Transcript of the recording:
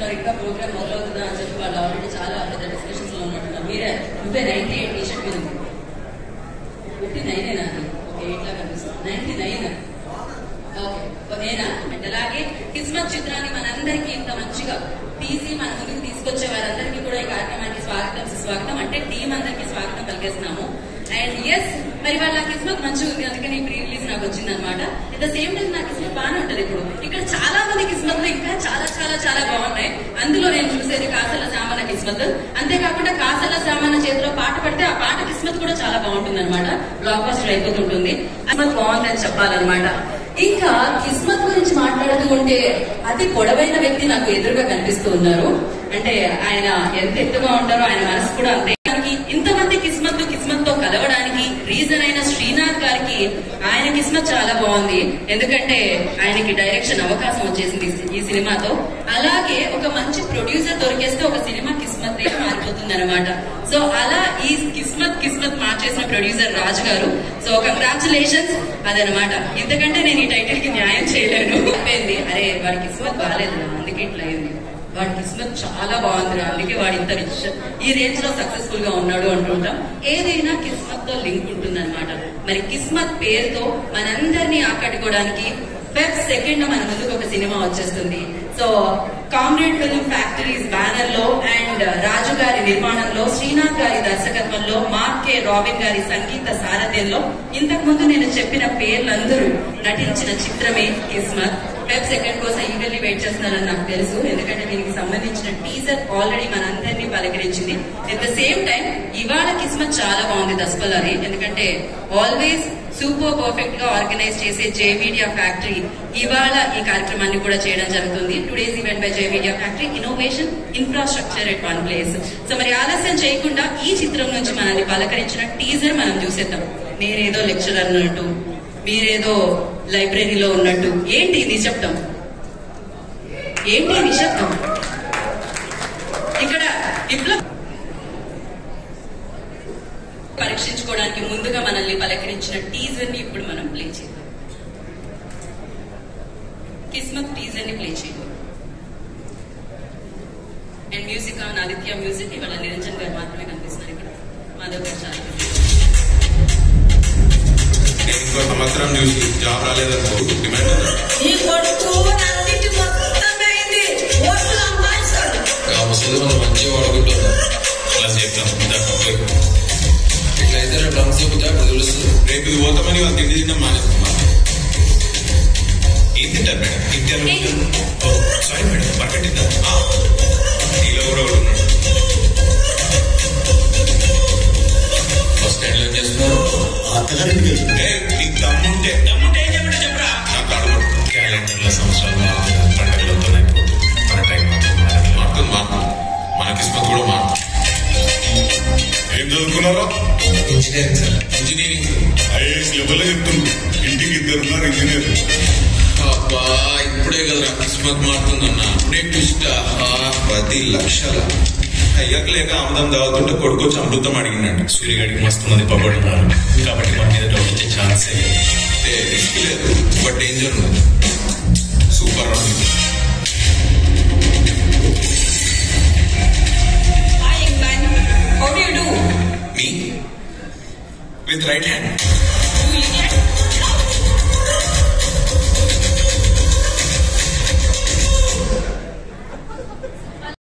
చేస్తున్నారు, ఇంకా ప్రోగ్రామ్ మొదలవుతుందా అని చెప్పి వాళ్ళు ఆల్రెడీ చాలా పెద్ద డిస్కషన్స్ లో ఉన్నట్టున్నారు. మీరే 98 టీ-షర్ట్ మీద 59 అది ఓకే, ఇట్లా కనిపిస్తుంది 99. ఓకే నేనా అంటే అలాగే కిస్మత్ చిత్రాన్ని మనందరికీ ఇంత మంచిగా తీసి మన ముందుకు తీసుకొచ్చే వారందరికీ కూడా ఈ కార్యక్రమానికి స్వాగతం సుస్వాగతం అంటే టీం అందరికీ స్వాగతం పలికేస్తున్నాము. అండ్ ఎస్ మరి వాళ్ళ కిస్మత్ మంచిగా ఉంది, అందుకని ప్రీ రిలీజ్ నాకు వచ్చింది అనమాట. అట్ ద సేమ్ టైం నా కిస్మత్ బాగానే ఉంటది. ఇప్పుడు ఇక్కడ చాలా మంది కిస్మత్లు ఇంకా చాలా చాలా చాలా బాగున్నాయి. అందులో నేను చూసేది కాసల సామాన కిస్మత్. అంతేకాకుండా కాసల సామాన చేతిలో పాట పడితే ఆ పాట కిస్మత్ కూడా చాలా బాగుంటుంది అనమాట, బ్లాక్ బస్టర్ అయిపోతుంటుంది. కిస్మత్ బాగుందని చెప్పాలన్నమాట. ఇంకా కిస్మత్ గురించి మాట్లాడుతూ ఉంటే అతి పొడవైన వ్యక్తి నాకు ఎదురుగా కనిపిస్తూ ఉన్నారు. అంటే ఆయన ఎంత ఎత్తుగా ఉంటారో ఆయన మనసు కూడా అంతే. ఇంతమంది కిస్మత్ తో కలవడానికి రీజన్ అయిన శ్రీనాథ్ గారికి ఆయన కిస్మత్ చాలా బాగుంది, ఎందుకంటే ఆయనకి డైరెక్షన్ అవకాశం వచ్చేసింది ఈ సినిమాతో. అలాగే ఒక మంచి ప్రొడ్యూసర్ దొరికేస్తే ఒక సినిమా కిస్మత్ గా మారిపోతుంది అనమాట. సో అలా ఈ కిస్మత్ మార్చేసిన ప్రొడ్యూసర్ రాజు గారు. సో కంగ్రాచులేషన్స్ అదనమాట. ఇంతకంటే నేను ఈ టైటిల్ కి న్యాయం చేయలేను. అయిపోయింది, అరే వాడి కిస్మత్ బాగాలేదు అందుకే ఇట్లా అయింది, వాడి కిస్మత్ చాలా బాగుంది అందుకే వాడు ఇంత రిచ్ ఈ రేంజ్ లో సక్సెస్ఫుల్ గా ఉన్నాడు అంటుంటాం. ఏదైనా కిస్మత్ తో లింక్ ఉంటుంది అనమాట. మరి కిస్మత్ పేరుతో మనందరినీ ఆకట్టుకోవడానికి Feb 2 మన ముందుకు ఒక సినిమా వచ్చేస్తుంది. So comrade film factories banner లో అండ్ రాజు గారి నిర్మాణంలో, శ్రీనాథ్ గారి దర్శకత్వంలో, మార్క్ కే రాబిన్ గారి సంగీత సారథ్యంలో ఇంతకు ముందు నేను చెప్పిన పేర్లందరూ నటించిన చిత్రమే కిస్మత్. Feb 2 కోసం ఈగర్లీ వెయిట్ చేస్తున్నారని నాకు తెలుసు, ఎందుకంటే దీనికి సంబంధించిన టీజర్ ఆల్రెడీ మనందరినీ పలకరించింది. ఎట్ ద సేమ్ టైం ఇవాళ కిస్మత్ చాలా బాగుంది దస్పల్లాది, ఎందుకంటే ఆల్వేస్ సూపర్ పర్ఫెక్ట్ గా ఆర్గనైజ్ చేసే జే మీడియా ఫ్యాక్టరీ ఇవాళ ఈ కార్యక్రమాన్ని కూడా చేయడం జరుగుతుంది. Today's event by J media factory innovation infrastructure at one place. So మరి ఆలస్యం చేయకుండా ఈ చిత్రం నుంచి మనల్ని పలకరించిన టీజర్ మనం చూసేద్దాం. నేనేదో లెక్చరర్ అన్నట్టు, మీరేదో లైబ్రరీలో ఉన్నట్టు. ఏంటి నిశ్శబ్దం, ఏంటి నిశ్శబ్దం? ఇక్కడ పరీక్షించుకోవడానికి ముందుగా మనల్ని పలకరించిన టీజర్ ని ఇప్పుడు మనం ప్లే చేద్దాం. కిస్మత్ టీజర్ ని ప్లే చేద్దాం. And music on Aditya music. ఇవాళ నిరంజన్ గారు మాత్రమే కనిపిస్తున్నారు ఇక్కడ. మాధవ్ గారు చాలా ఇంకో సంవత్సరం చూసి జాబ్ రాలేదనుకో డిమాండ్ మంచిగా వాడుకుంటున్నా. అలా చెప్తాం ఇట్లయితే రేపు డ్రమ్స్ చెబుతా తెలుస్తుంది. రేపు ఇది పోతామని వాళ్ళు తిండి తిన్నాం మానేస్తామా? ఏం తింటారు మేడం? తింటారు. సారీ మేడం, బర్గర్ తింటారు. నీలో కూడా ఉన్నాడు. ఫస్ట్ స్టాండ్ లో చేస్తున్నారు. నీకు దమ్ముంటే ఏం చెప్పండి చెప్పరా. నాకు అడగడు. క్యాలెండర్ల సంవత్సరాలు పండుగలతో అయిపోతుంది. మన టైం మాత్రం మారుతుంది. మన కిస్మత్ కూడా మారుతుంది. ఏం చదువుకున్నారా? Engineering sir. Engineering IAS level చెప్తుంది. ఇంటికి 2 ఉన్నారు ఇంజనీర్. అబ్బా ఇప్పుడే కదరా కిస్మత్ మారుతుందన్న. ఇప్పుడే ట్విస్ట్. 10 లక్షల అయ్యాక లేక ఆముదం తాగుతుంటే కొడుకొచ్చి అమృతం అడిగినాడు. సూర్యగడికి మస్తు మంది పబ్బడున్నారు కాబట్టి మన మీద డౌట్ వచ్చే ఛాన్సే లేదు. రిస్క్ లేదు బట్ డేంజర్ ఉంది. Super round. How do you do? Me? With right hand.